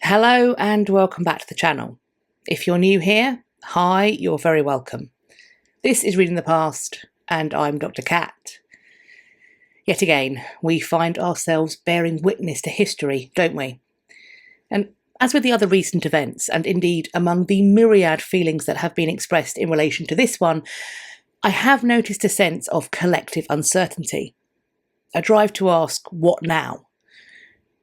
Hello and welcome back to the channel. If you're new here, hi, you're very welcome. This is Reading the Past and I'm Dr. Cat. Yet again, we find ourselves bearing witness to history, don't we? And as with the other recent events, and indeed among the myriad feelings that have been expressed in relation to this one, I have noticed a sense of collective uncertainty. A drive to ask, what now?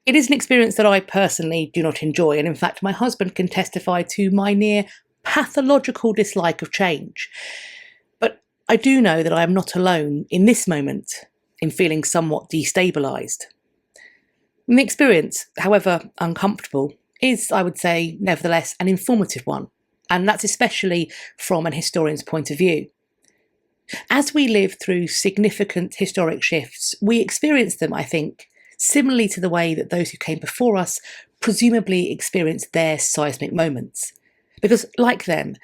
It is an experience that I personally do not enjoy, and in fact my husband can testify to my near pathological dislike of change. But I do know that I am not alone in this moment in feeling somewhat destabilised. The experience, however uncomfortable, is, I would say, nevertheless an informative one, and that's especially from an historian's point of view. As we live through significant historic shifts, we experience them, I think, similarly to the way that those who came before us presumably experienced their seismic moments. Because, like them,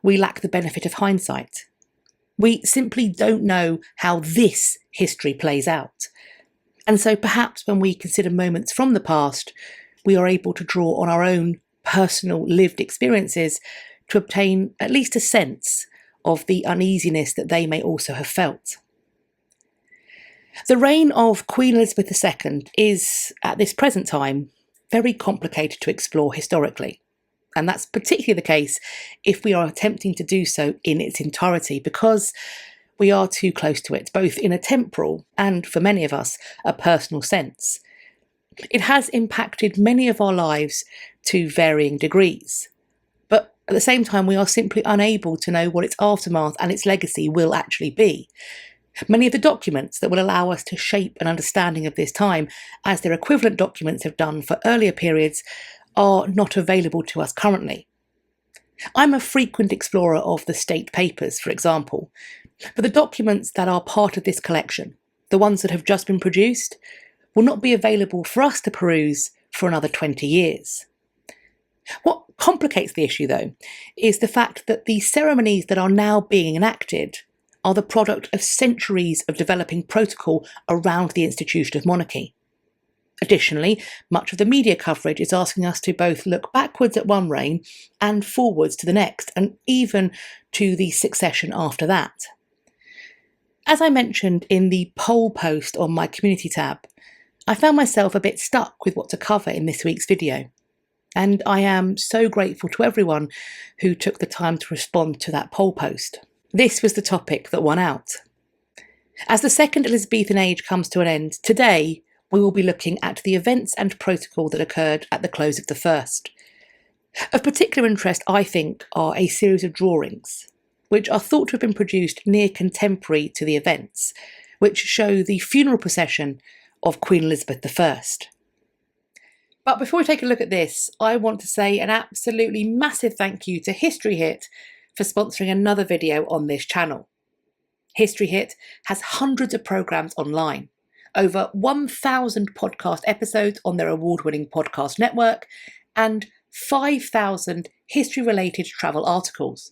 we lack the benefit of hindsight. We simply don't know how this history plays out. And so perhaps when we consider moments from the past, we are able to draw on our own personal lived experiences to obtain at least a sense of the uneasiness that they may also have felt. The reign of Queen Elizabeth II is, at this present time, very complicated to explore historically. And that's particularly the case if we are attempting to do so in its entirety, because we are too close to it, both in a temporal and, for many of us, a personal sense. It has impacted many of our lives to varying degrees. But at the same time, we are simply unable to know what its aftermath and its legacy will actually be. Many of the documents that will allow us to shape an understanding of this time, as their equivalent documents have done for earlier periods, are not available to us currently. I'm a frequent explorer of the state papers, for example, but the documents that are part of this collection, the ones that have just been produced, will not be available for us to peruse for another 20 years. What complicates the issue, though, is the fact that the ceremonies that are now being enacted are the product of centuries of developing protocol around the institution of monarchy. Additionally, much of the media coverage is asking us to both look backwards at one reign and forwards to the next, and even to the succession after that. As I mentioned in the poll post on my community tab, I found myself a bit stuck with what to cover in this week's video. And I am so grateful to everyone who took the time to respond to that poll post. This was the topic that won out. As the Second Elizabethan Age comes to an end, today we will be looking at the events and protocol that occurred at the close of the First. Of particular interest, I think, are a series of drawings, which are thought to have been produced near contemporary to the events, which show the funeral procession of Queen Elizabeth I. But before we take a look at this, I want to say an absolutely massive thank you to History Hit for sponsoring another video on this channel. History Hit has hundreds of programmes online, over 1,000 podcast episodes on their award-winning podcast network, and 5,000 history-related travel articles.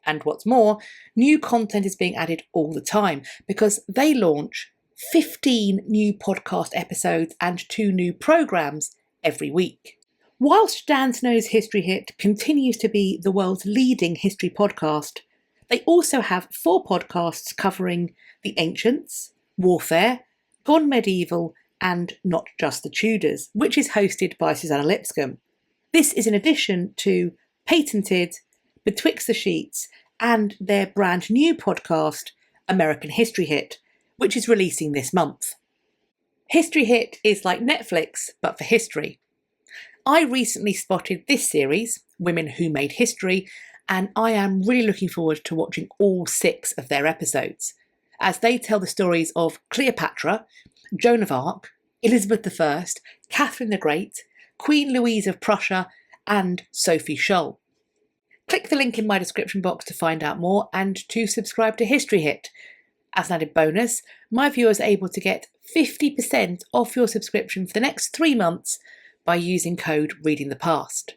And what's more, new content is being added all the time because they launch 15 new podcast episodes and 2 new programmes every week. Whilst Dan Snow's History Hit continues to be the world's leading history podcast, they also have 4 podcasts covering the ancients, warfare, gone medieval, and not just the Tudors, which is hosted by Susanna Lipscomb. This is in addition to Patented, Betwixt the Sheets, and their brand new podcast, American History Hit, which is releasing this month. History Hit is like Netflix, but for history. I recently spotted this series, Women Who Made History, and I am really looking forward to watching all 6 of their episodes, as they tell the stories of Cleopatra, Joan of Arc, Elizabeth I, Catherine the Great, Queen Louise of Prussia, and Sophie Scholl. Click the link in my description box to find out more and to subscribe to History Hit. As an added bonus, my viewers are able to get 50% off your subscription for the next 3 months by using code READINGTHEPAST.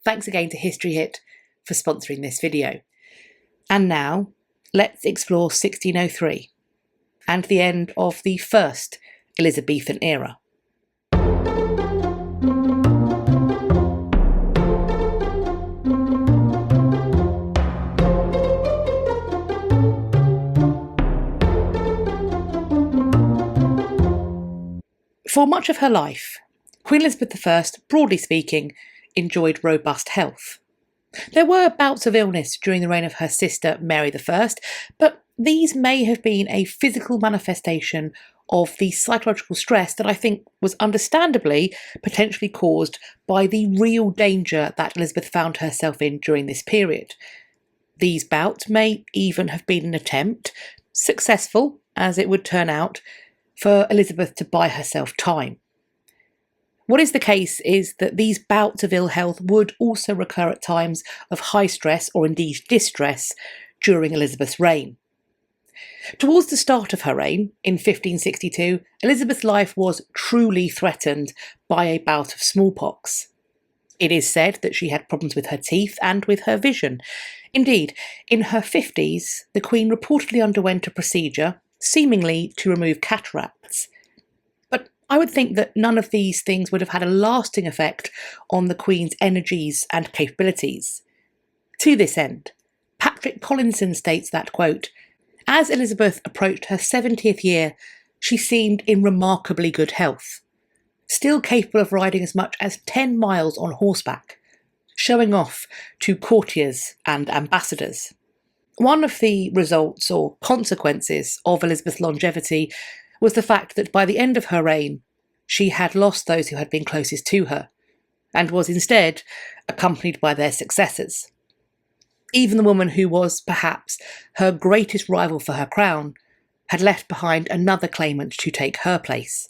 Thanks again to History Hit for sponsoring this video. And now, let's explore 1603 and the end of the First Elizabethan Era. For much of her life, Queen Elizabeth I, broadly speaking, enjoyed robust health. There were bouts of illness during the reign of her sister Mary I, but these may have been a physical manifestation of the psychological stress that I think was understandably potentially caused by the real danger that Elizabeth found herself in during this period. These bouts may even have been an attempt, successful as it would turn out, for Elizabeth to buy herself time. What is the case is that these bouts of ill health would also recur at times of high stress or indeed distress during Elizabeth's reign. Towards the start of her reign, in 1562, Elizabeth's life was truly threatened by a bout of smallpox. It is said that she had problems with her teeth and with her vision. Indeed, in her 50s, the Queen reportedly underwent a procedure, seemingly to remove cataracts. But I would think that none of these things would have had a lasting effect on the Queen's energies and capabilities. To this end, Patrick Collinson states that, quote, "As Elizabeth approached her 70th year, she seemed in remarkably good health, still capable of riding as much as 10 miles on horseback, showing off to courtiers and ambassadors." One of the results or consequences of Elizabeth's longevity was the fact that by the end of her reign, she had lost those who had been closest to her, and was instead accompanied by their successors. Even the woman who was, perhaps, her greatest rival for her crown had left behind another claimant to take her place.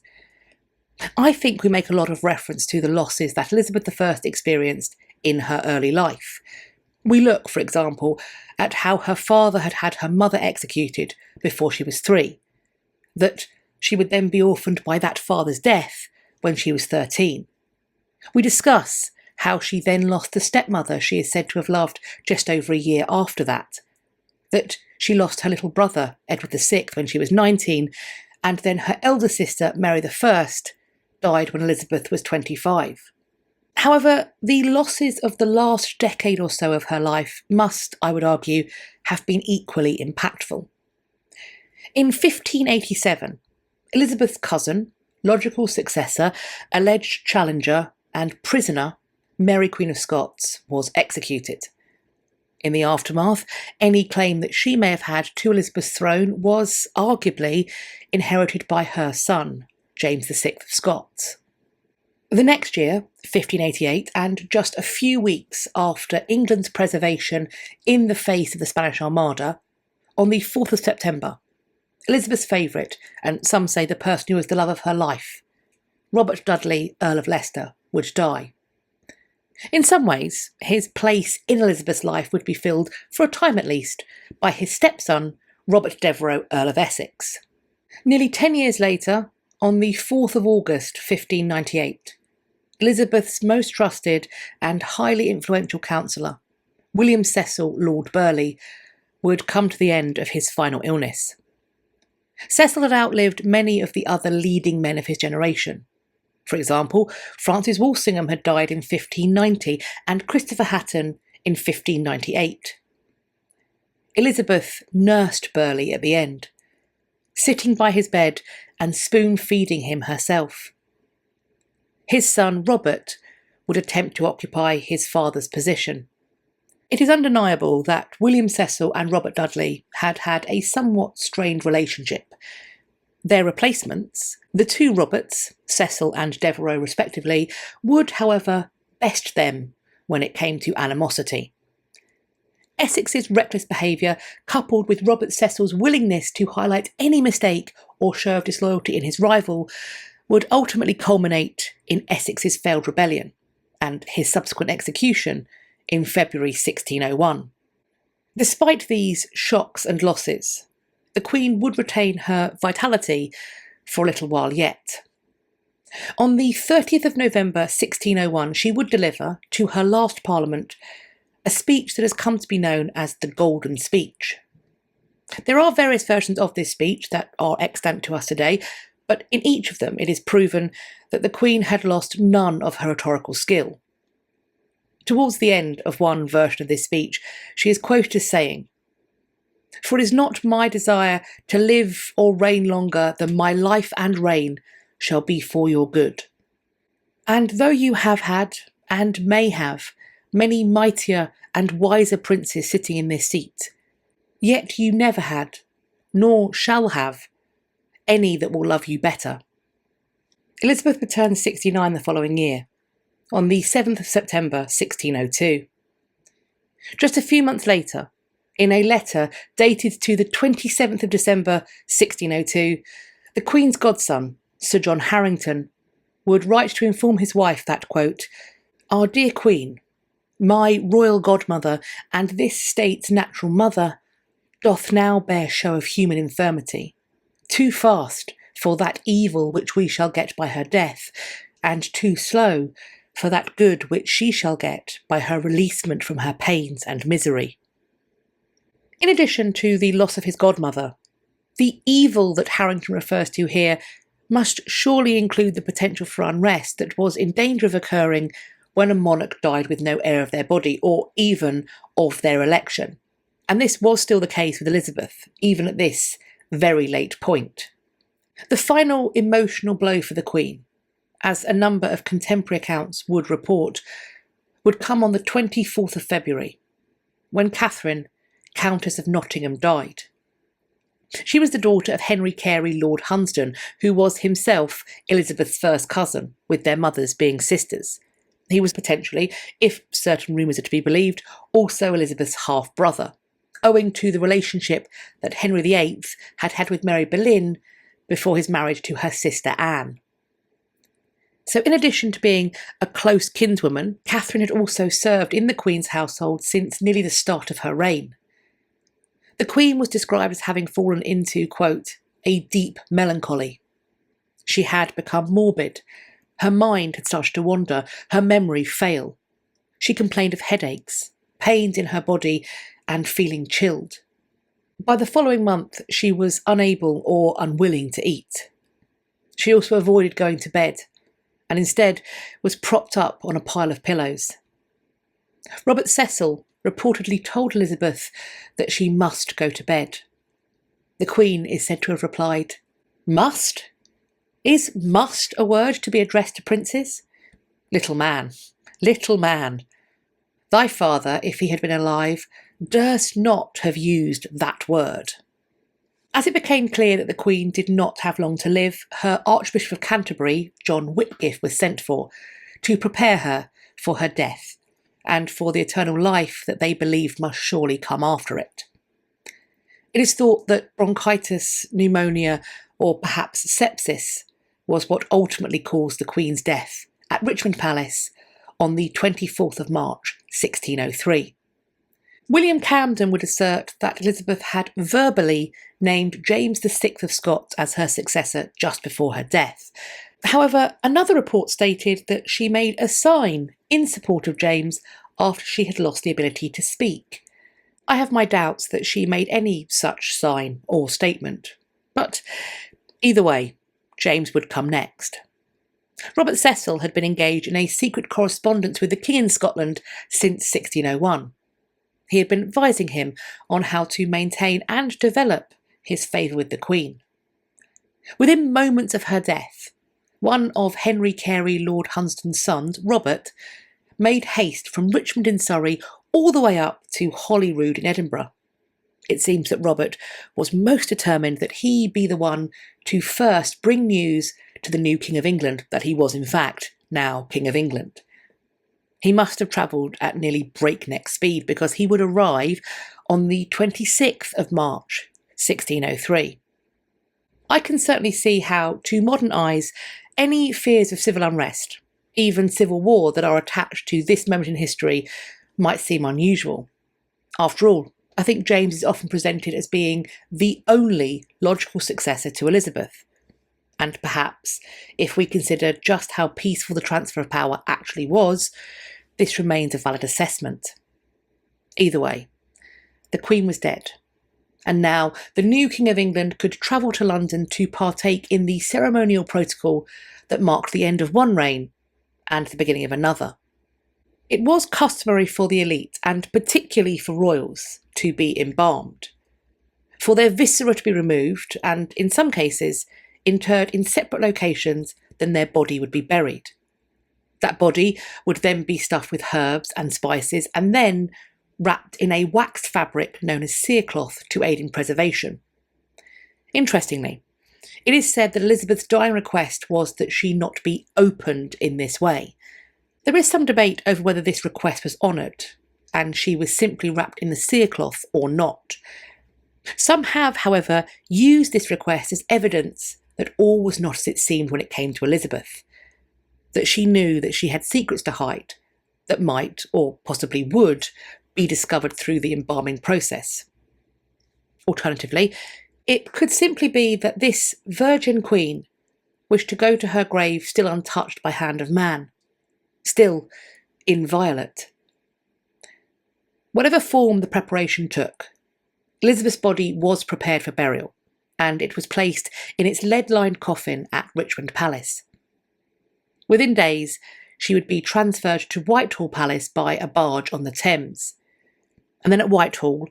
I think we make a lot of reference to the losses that Elizabeth I experienced in her early life. We look, for example, at how her father had had her mother executed before she was 3, that she would then be orphaned by that father's death when she was 13. We discuss how she then lost the stepmother she is said to have loved just over a year after that she lost her little brother, Edward VI, when she was 19, and then her elder sister, Mary I, died when Elizabeth was 25. However, the losses of the last decade or so of her life must, I would argue, have been equally impactful. In 1587, Elizabeth's cousin, logical successor, alleged challenger, and prisoner, Mary Queen of Scots, was executed. In the aftermath, any claim that she may have had to Elizabeth's throne was arguably inherited by her son, James VI of Scots. The next year, 1588, and just a few weeks after England's preservation in the face of the Spanish Armada, on the 4th of September, Elizabeth's favourite, and some say the person who was the love of her life, Robert Dudley, Earl of Leicester, would die. In some ways, his place in Elizabeth's life would be filled, for a time at least, by his stepson, Robert Devereux, Earl of Essex. Nearly 10 years later, on the 4th of August 1598, Elizabeth's most trusted and highly influential counsellor, William Cecil Lord Burleigh, would come to the end of his final illness. Cecil had outlived many of the other leading men of his generation. For example, Francis Walsingham had died in 1590 and Christopher Hatton in 1598. Elizabeth nursed Burleigh at the end, sitting by his bed and spoon-feeding him herself. His son Robert would attempt to occupy his father's position. It is undeniable that William Cecil and Robert Dudley had had a somewhat strained relationship. Their replacements, the two Roberts, Cecil and Devereux respectively, would, however, best them when it came to animosity. Essex's reckless behaviour, coupled with Robert Cecil's willingness to highlight any mistake or show of disloyalty in his rival, would ultimately culminate in Essex's failed rebellion and his subsequent execution in February 1601. Despite these shocks and losses, the Queen would retain her vitality for a little while yet. On the 30th of November 1601, she would deliver, to her last Parliament, a speech that has come to be known as the Golden Speech. There are various versions of this speech that are extant to us today, but in each of them it is proven that the Queen had lost none of her rhetorical skill. Towards the end of one version of this speech, she is quoted as saying, "For it is not my desire to live or reign longer than my life and reign shall be for your good. And though you have had, and may have, many mightier and wiser princes sitting in this seat, yet you never had, nor shall have, any that will love you better. Elizabeth would turn 69 the following year, on the 7th of September 1602. Just a few months later, in a letter dated to the 27th of December 1602, the Queen's godson, Sir John Harrington, would write to inform his wife that, quote, "Our dear Queen, my royal godmother and this state's natural mother, doth now bear show of human infirmity, too fast for that evil which we shall get by her death, and too slow for that good which she shall get by her releasement from her pains and misery." In addition to the loss of his godmother, the evil that Harrington refers to here must surely include the potential for unrest that was in danger of occurring when a monarch died with no heir of their body, or even of their election. And this was still the case with Elizabeth, even at this very late point. The final emotional blow for the Queen, as a number of contemporary accounts would report, would come on the 24th of February, when Katherine, Countess of Nottingham, died. She was the daughter of Henry Carey, Lord Hunsdon, who was himself Elizabeth's first cousin, with their mothers being sisters. He was potentially, if certain rumours are to be believed, also Elizabeth's half-brother, owing to the relationship that Henry VIII had had with Mary Boleyn before his marriage to her sister Anne. So in addition to being a close kinswoman, Katherine had also served in the Queen's household since nearly the start of her reign. The Queen was described as having fallen into, quote, "a deep melancholy." She had become morbid. Her mind had started to wander, her memory fail. She complained of headaches, pains in her body, and feeling chilled. By the following month, she was unable or unwilling to eat. She also avoided going to bed, and instead was propped up on a pile of pillows. Robert Cecil reportedly told Elizabeth that she must go to bed. The Queen is said to have replied, "Must? Is must a word to be addressed to princes? Little man, thy father, if he had been alive, durst not have used that word." As it became clear that the Queen did not have long to live, her Archbishop of Canterbury, John Whitgift, was sent for to prepare her for her death and for the eternal life that they believed must surely come after it. It is thought that bronchitis, pneumonia, or perhaps sepsis was what ultimately caused the Queen's death at Richmond Palace on the 24th of March 1603. William Camden would assert that Elizabeth had verbally named James VI of Scots as her successor just before her death. However, another report stated that she made a sign in support of James after she had lost the ability to speak. I have my doubts that she made any such sign or statement, but either way, James would come next. Robert Cecil had been engaged in a secret correspondence with the King in Scotland since 1601. He had been advising him on how to maintain and develop his favour with the Queen. Within moments of her death, one of Henry Carey, Lord Hunsdon's sons, Robert, made haste from Richmond in Surrey all the way up to Holyrood in Edinburgh. It seems that Robert was most determined that he be the one to first bring news to the new King of England that he was in fact now King of England. He must have travelled at nearly breakneck speed because he would arrive on the 26th of March 1603. I can certainly see how, to modern eyes, any fears of civil unrest, even civil war, that are attached to this moment in history might seem unusual. After all, I think James is often presented as being the only logical successor to Elizabeth. And perhaps, if we consider just how peaceful the transfer of power actually was, this remains a valid assessment. Either way, the Queen was dead, and now the new King of England could travel to London to partake in the ceremonial protocol that marked the end of one reign and the beginning of another. It was customary for the elite, and particularly for royals, to be embalmed, for their viscera to be removed and, in some cases, interred in separate locations than their body would be buried. That body would then be stuffed with herbs and spices and then wrapped in a waxed fabric known as cerecloth to aid in preservation. Interestingly, it is said that Elizabeth's dying request was that she not be opened in this way. There is some debate over whether this request was honoured, and she was simply wrapped in the cerecloth or not. Some have, however, used this request as evidence that all was not as it seemed when it came to Elizabeth, that she knew that she had secrets to hide that might, or possibly would, be discovered through the embalming process. Alternatively, it could simply be that this virgin queen wished to go to her grave still untouched by hand of man, still inviolate. Whatever form the preparation took, Elizabeth's body was prepared for burial, and it was placed in its lead-lined coffin at Richmond Palace. Within days, she would be transferred to Whitehall Palace by a barge on the Thames. And then at Whitehall,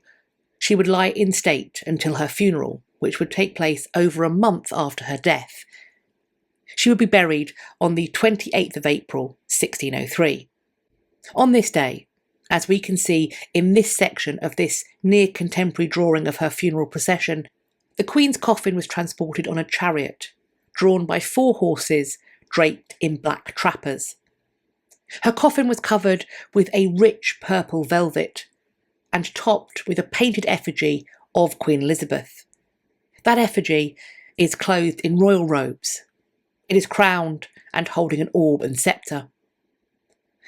she would lie in state until her funeral, which would take place over a month after her death. She would be buried on the 28th of April, 1603. On this day, as we can see in this section of this near-contemporary drawing of her funeral procession, the Queen's coffin was transported on a chariot, drawn by 4 horses draped in black trappers. Her coffin was covered with a rich purple velvet and topped with a painted effigy of Queen Elizabeth. That effigy is clothed in royal robes. It is crowned and holding an orb and sceptre.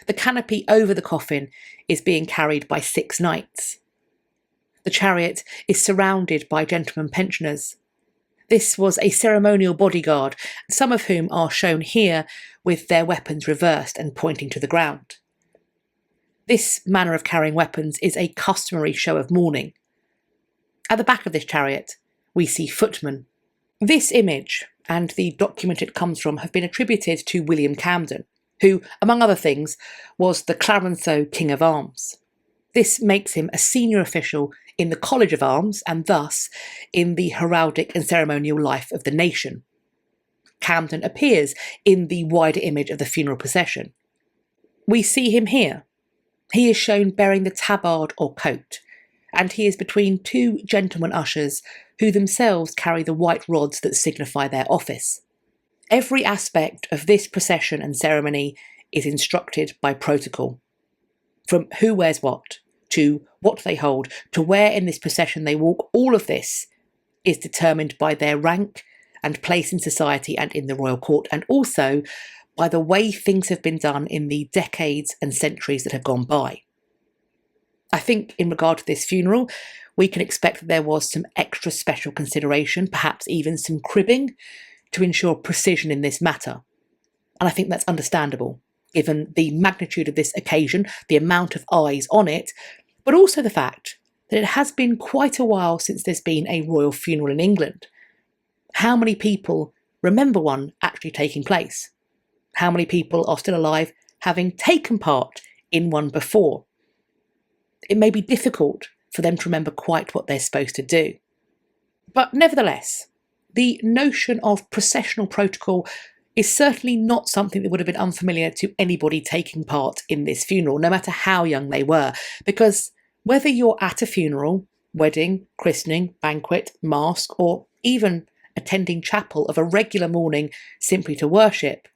The canopy over the coffin is being carried by 6 knights. The chariot is surrounded by gentlemen pensioners. This was a ceremonial bodyguard, some of whom are shown here with their weapons reversed and pointing to the ground. This manner of carrying weapons is a customary show of mourning. At the back of this chariot, we see footmen. This image and the document it comes from have been attributed to William Camden, who, among other things, was the Clarenceux King of Arms. This makes him a senior official in the College of Arms and thus in the heraldic and ceremonial life of the nation. Camden appears in the wider image of the funeral procession. We see him here. He is shown bearing the tabard or coat, and he is between 2 gentlemen ushers who themselves carry the white rods that signify their office. Every aspect of this procession and ceremony is instructed by protocol. From who wears what, to what they hold, to where in this procession they walk, all of this is determined by their rank and place in society and in the royal court, and also by the way things have been done in the decades and centuries that have gone by. I think in regard to this funeral, we can expect that there was some extra special consideration, perhaps even some cribbing, to ensure precision in this matter. And I think that's understandable, given the magnitude of this occasion, the amount of eyes on it, but also the fact that it has been quite a while since there's been a royal funeral in England. How many people remember one actually taking place? How many people are still alive having taken part in one before? It may be difficult for them to remember quite what they're supposed to do. But nevertheless, the notion of processional protocol is certainly not something that would have been unfamiliar to anybody taking part in this funeral, no matter how young they were, because whether you're at a funeral, wedding, christening, banquet, masque, or even attending chapel of a regular morning simply to worship,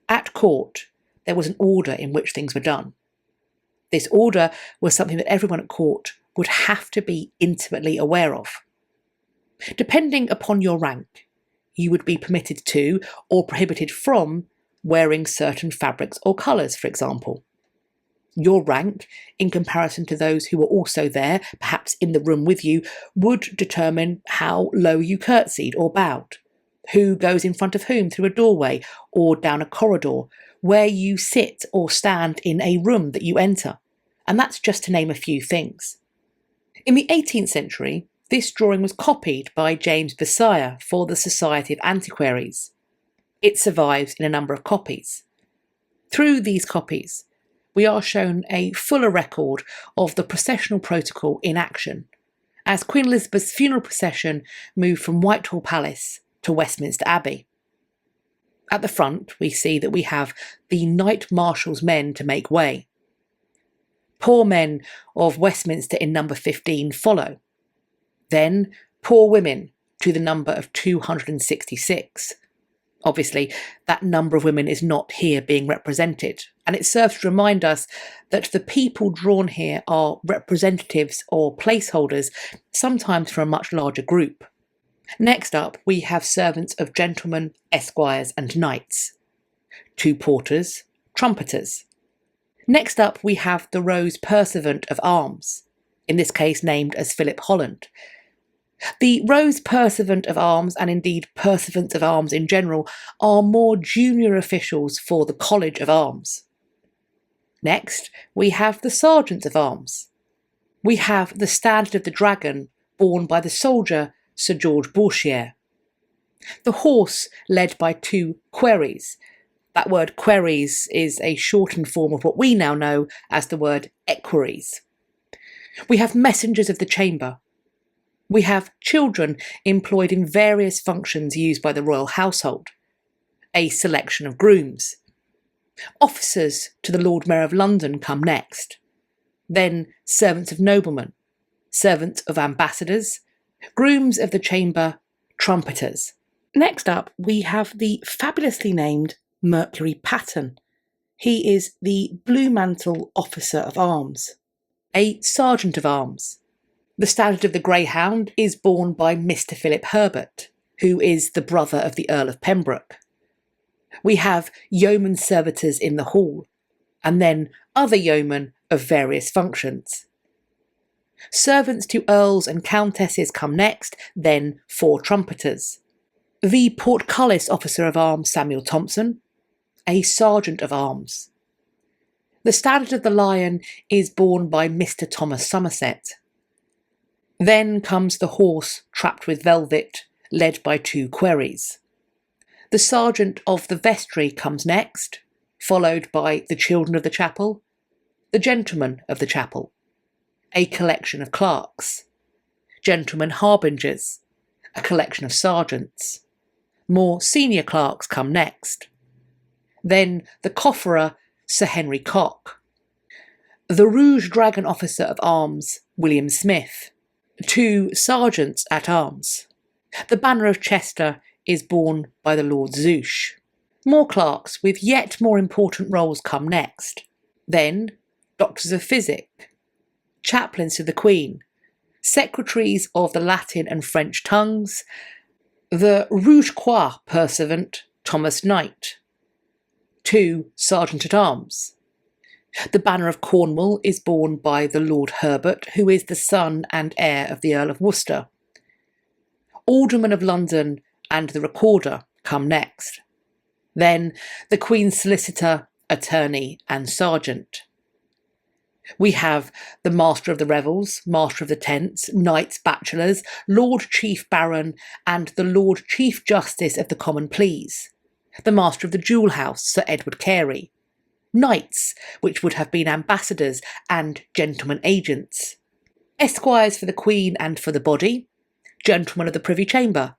at court there was an order in which things were done. This order was something that everyone at court would have to be intimately aware of. Depending upon your rank, you would be permitted to, or prohibited from, wearing certain fabrics or colours, for example. Your rank, in comparison to those who were also there, perhaps in the room with you, would determine how low you curtsied or bowed, who goes in front of whom through a doorway or down a corridor, where you sit or stand in a room that you enter, and that's just to name a few things. In the 18th century, this drawing was copied by James Visire for the Society of Antiquaries. It survives in a number of copies. Through these copies, we are shown a fuller record of the processional protocol in action, as Queen Elizabeth's funeral procession moved from Whitehall Palace to Westminster Abbey. At the front, we see that we have the Knight Marshal's men to make way. Poor men of Westminster in number 15 follow. Then poor women to the number of 266. Obviously, that number of women is not here being represented, and it serves to remind us that the people drawn here are representatives or placeholders, sometimes for a much larger group. Next up, we have servants of gentlemen, esquires, and knights. 2 porters, trumpeters. Next up, we have the Rose Pursuivant of Arms, in this case named as Philip Holland. The Rose Pursuivant of Arms, and indeed Pursuivants of Arms in general, are more junior officials for the College of Arms. Next, we have the Sergeants of Arms. We have the Standard of the Dragon, borne by the soldier Sir George Bourchier. The horse led by 2 queries. That word queries is a shortened form of what we now know as the word equerries. We have messengers of the chamber. We have children employed in various functions used by the royal household. A selection of grooms. Officers to the Lord Mayor of London come next. Then servants of noblemen, servants of ambassadors, grooms of the chamber, trumpeters. Next up, we have the fabulously named Mercury Pattern. He is the Blue Mantle Officer of Arms, a Sergeant of Arms. The Standard of the Greyhound is borne by Mr. Philip Herbert, who is the brother of the Earl of Pembroke. We have yeoman servitors in the hall, and then other yeomen of various functions. Servants to earls and countesses come next, then 4 trumpeters. The Portcullis Officer of Arms Samuel Thompson, a Sergeant of Arms. The Standard of the Lion is borne by Mr. Thomas Somerset. Then comes the horse trapped with velvet, led by 2 queries. The Sergeant of the Vestry comes next, followed by the Children of the Chapel, the Gentlemen of the Chapel, a collection of clerks, Gentlemen Harbingers, a collection of sergeants. More senior clerks come next. Then the Cofferer, Sir Henry Cock. The Rouge Dragon Officer of Arms, William Smith. 2 sergeants at arms. The Banner of Chester is borne by the Lord Zouche. More clerks with yet more important roles come next. Then Doctors of Physic, Chaplains to the Queen, Secretaries of the Latin and French tongues, the Rouge Croix Pursuivant Thomas Knight, 2 Sergeant-at-Arms. The Banner of Cornwall is borne by the Lord Herbert, who is the son and heir of the Earl of Worcester. Aldermen of London and the Recorder come next. Then the Queen's Solicitor, Attorney and Sergeant. We have the Master of the Revels, Master of the Tents, Knights Bachelors, Lord Chief Baron and the Lord Chief Justice of the Common Pleas. The Master of the Jewel House, Sir Edward Carey. Knights, which would have been ambassadors and gentlemen agents. Esquires for the Queen and for the body. Gentlemen of the Privy Chamber.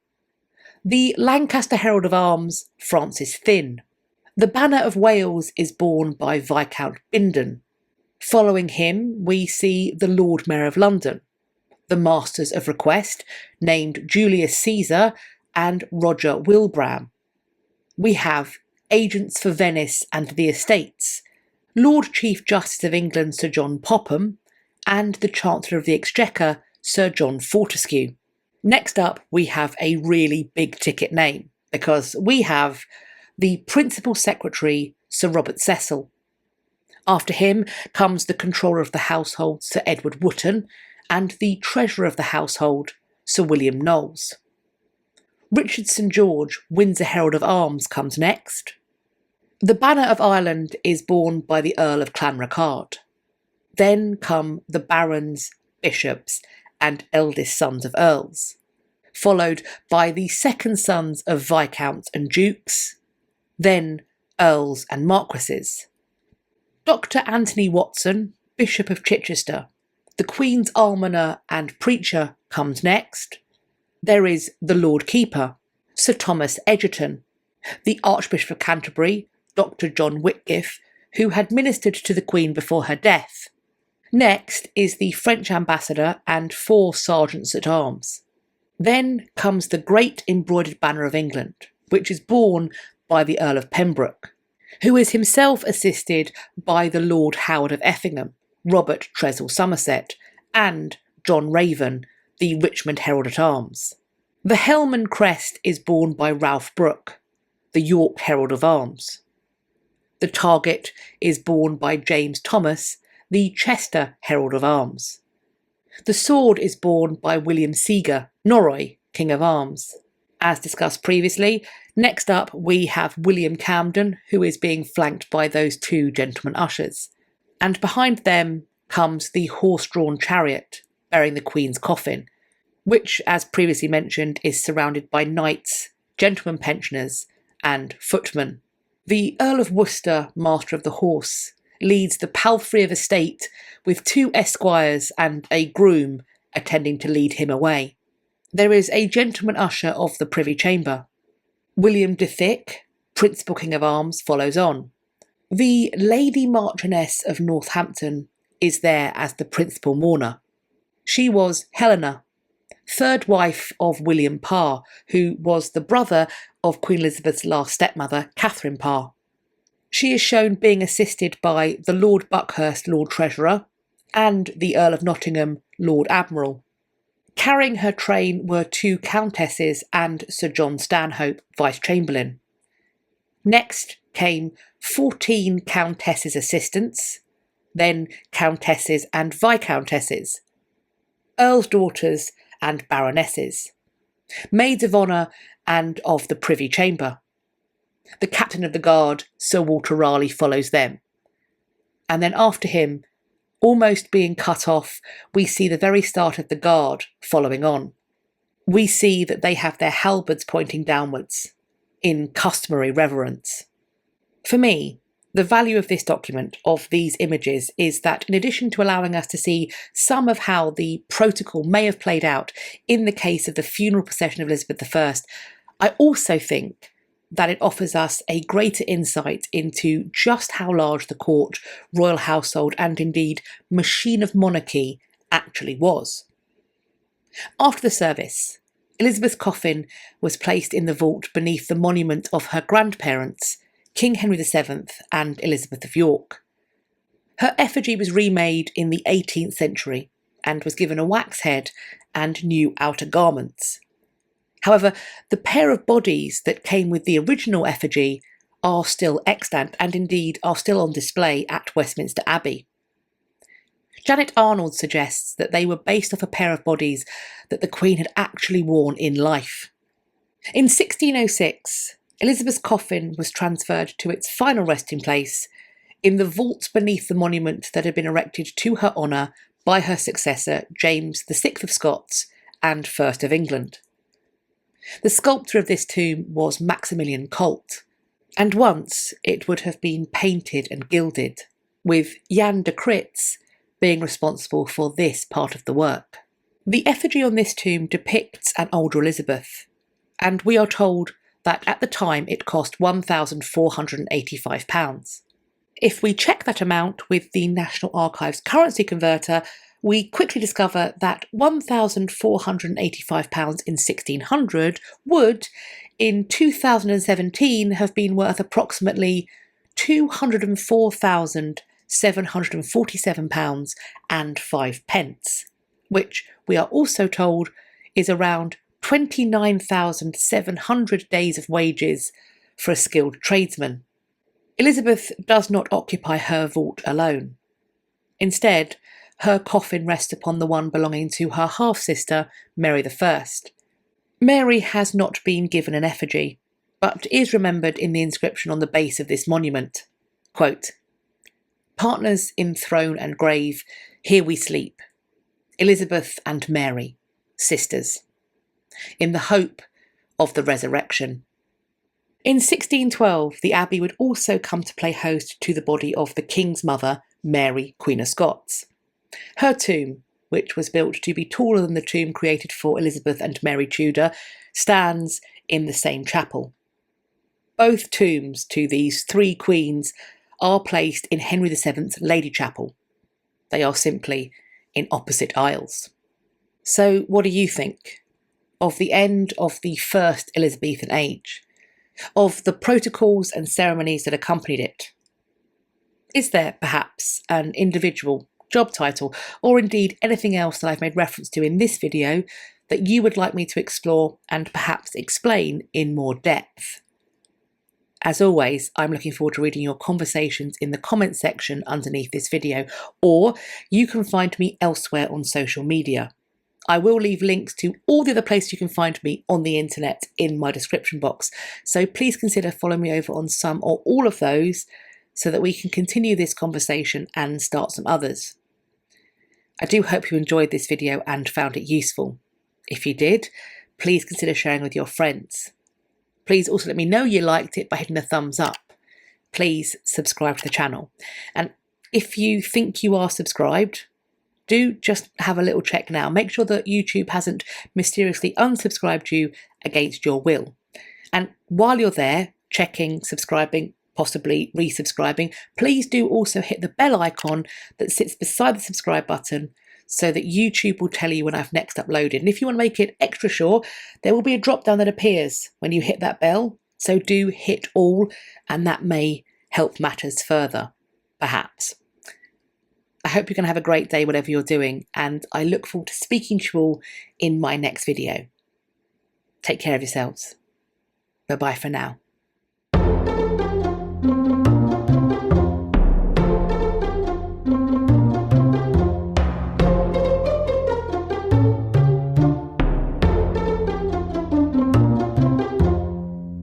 The Lancaster Herald of Arms, Francis Thynne. The Banner of Wales is borne by Viscount Bindon. Following him, we see the Lord Mayor of London, the Masters of Request, named Julius Caesar and Roger Wilbraham. We have Agents for Venice and the Estates, Lord Chief Justice of England Sir John Popham, and the Chancellor of the Exchequer Sir John Fortescue. Next up, we have a really big ticket name, because we have the Principal Secretary Sir Robert Cecil. After him comes the Controller of the Household Sir Edward Wotton and the Treasurer of the Household Sir William Knowles. Richard St George, Windsor Herald of Arms, comes next. The Banner of Ireland is borne by the Earl of Clanricarde. Then come the barons, bishops and eldest sons of earls, followed by the second sons of viscounts and dukes, then earls and marquesses. Dr. Anthony Watson, Bishop of Chichester, the Queen's almoner and preacher, comes next. There is the Lord Keeper, Sir Thomas Egerton, the Archbishop of Canterbury, Dr. John Whitgift, who had ministered to the Queen before her death. Next is the French ambassador and 4 sergeants at arms. Then comes the Great Embroidered Banner of England, which is borne by the Earl of Pembroke, who is himself assisted by the Lord Howard of Effingham, Robert Trestle Somerset, and John Raven, the Richmond Herald at Arms. The helm and crest is borne by Ralph Brooke, the York Herald of Arms. The target is borne by James Thomas, the Chester Herald of Arms. The sword is borne by William Seager, Norroy, King of Arms. As discussed previously, next up we have William Camden, who is being flanked by those 2 gentlemen ushers. And behind them comes the horse-drawn chariot bearing the Queen's coffin, which, as previously mentioned, is surrounded by knights, gentlemen pensioners, and footmen. The Earl of Worcester, Master of the Horse, leads the palfrey of estate with 2 esquires and a groom attending to lead him away. There is a gentleman usher of the Privy Chamber. William de Thick, Principal King of Arms, follows on. The Lady Marchioness of Northampton is there as the principal mourner. She was Helena, 3rd wife of William Parr, who was the brother of Queen Elizabeth's last stepmother, Katherine Parr. She is shown being assisted by the Lord Buckhurst, Lord Treasurer, and the Earl of Nottingham, Lord Admiral. Carrying her train were 2 countesses and Sir John Stanhope, Vice-Chamberlain. Next came 14 countesses' assistants, then countesses and viscountesses, earls' daughters and baronesses, maids of honour and of the Privy Chamber. The Captain of the Guard, Sir Walter Raleigh, follows them. And then after him, almost being cut off, we see the very start of the Guard following on. We see that they have their halberds pointing downwards, in customary reverence. For me, the value of this document, of these images, is that in addition to allowing us to see some of how the protocol may have played out in the case of the funeral procession of Elizabeth I, I also think that it offers us a greater insight into just how large the court, royal household, and indeed machine of monarchy actually was. After the service, Elizabeth's coffin was placed in the vault beneath the monument of her grandparents, King Henry VII and Elizabeth of York. Her effigy was remade in the 18th century and was given a wax head and new outer garments. However, the pair of bodies that came with the original effigy are still extant and indeed are still on display at Westminster Abbey. Janet Arnold suggests that they were based off a pair of bodies that the Queen had actually worn in life. In 1606, Elizabeth's coffin was transferred to its final resting place in the vault beneath the monument that had been erected to her honour by her successor, James VI of Scots and First of England. The sculptor of this tomb was Maximilian Colt, and once it would have been painted and gilded, with Jan de Kritz being responsible for this part of the work. The effigy on this tomb depicts an older Elizabeth, and we are told that at the time it cost £1,485. If we check that amount with the National Archives currency converter, we quickly discover that £1,485 in 1600 would, in 2017, have been worth approximately £204,747 and 5 pence, which we are also told is around 29,700 days of wages for a skilled tradesman. Elizabeth does not occupy her vault alone. Instead, her coffin rests upon the one belonging to her half-sister, Mary I. Mary has not been given an effigy, but is remembered in the inscription on the base of this monument. Quote, "Partners in throne and grave, here we sleep, Elizabeth and Mary, sisters, in the hope of the resurrection." In 1612, the abbey would also come to play host to the body of the King's mother, Mary, Queen of Scots. Her tomb, which was built to be taller than the tomb created for Elizabeth and Mary Tudor, stands in the same chapel. Both tombs to these three queens are placed in Henry VII's Lady Chapel. They are simply in opposite aisles. So what do you think of the end of the First Elizabethan age, of the protocols and ceremonies that accompanied it? Is there perhaps an individual job title, or indeed anything else that I've made reference to in this video that you would like me to explore and perhaps explain in more depth? As always, I'm looking forward to reading your conversations in the comments section underneath this video, or you can find me elsewhere on social media. I will leave links to all the other places you can find me on the internet in my description box, so please consider following me over on some or all of those so that we can continue this conversation and start some others. I do hope you enjoyed this video and found it useful. If you did, please consider sharing with your friends. Please also let me know you liked it by hitting the thumbs up. Please subscribe to the channel. And if you think you are subscribed, do just have a little check now. Make sure that YouTube hasn't mysteriously unsubscribed you against your will. And while you're there, checking, subscribing, possibly resubscribing, please do also hit the bell icon that sits beside the subscribe button so that YouTube will tell you when I've next uploaded. And if you want to make it extra sure, there will be a drop down that appears when you hit that bell. So do hit all, and that may help matters further, perhaps. I hope you're going to have a great day, whatever you're doing, and I look forward to speaking to you all in my next video. Take care of yourselves. Bye-bye for now.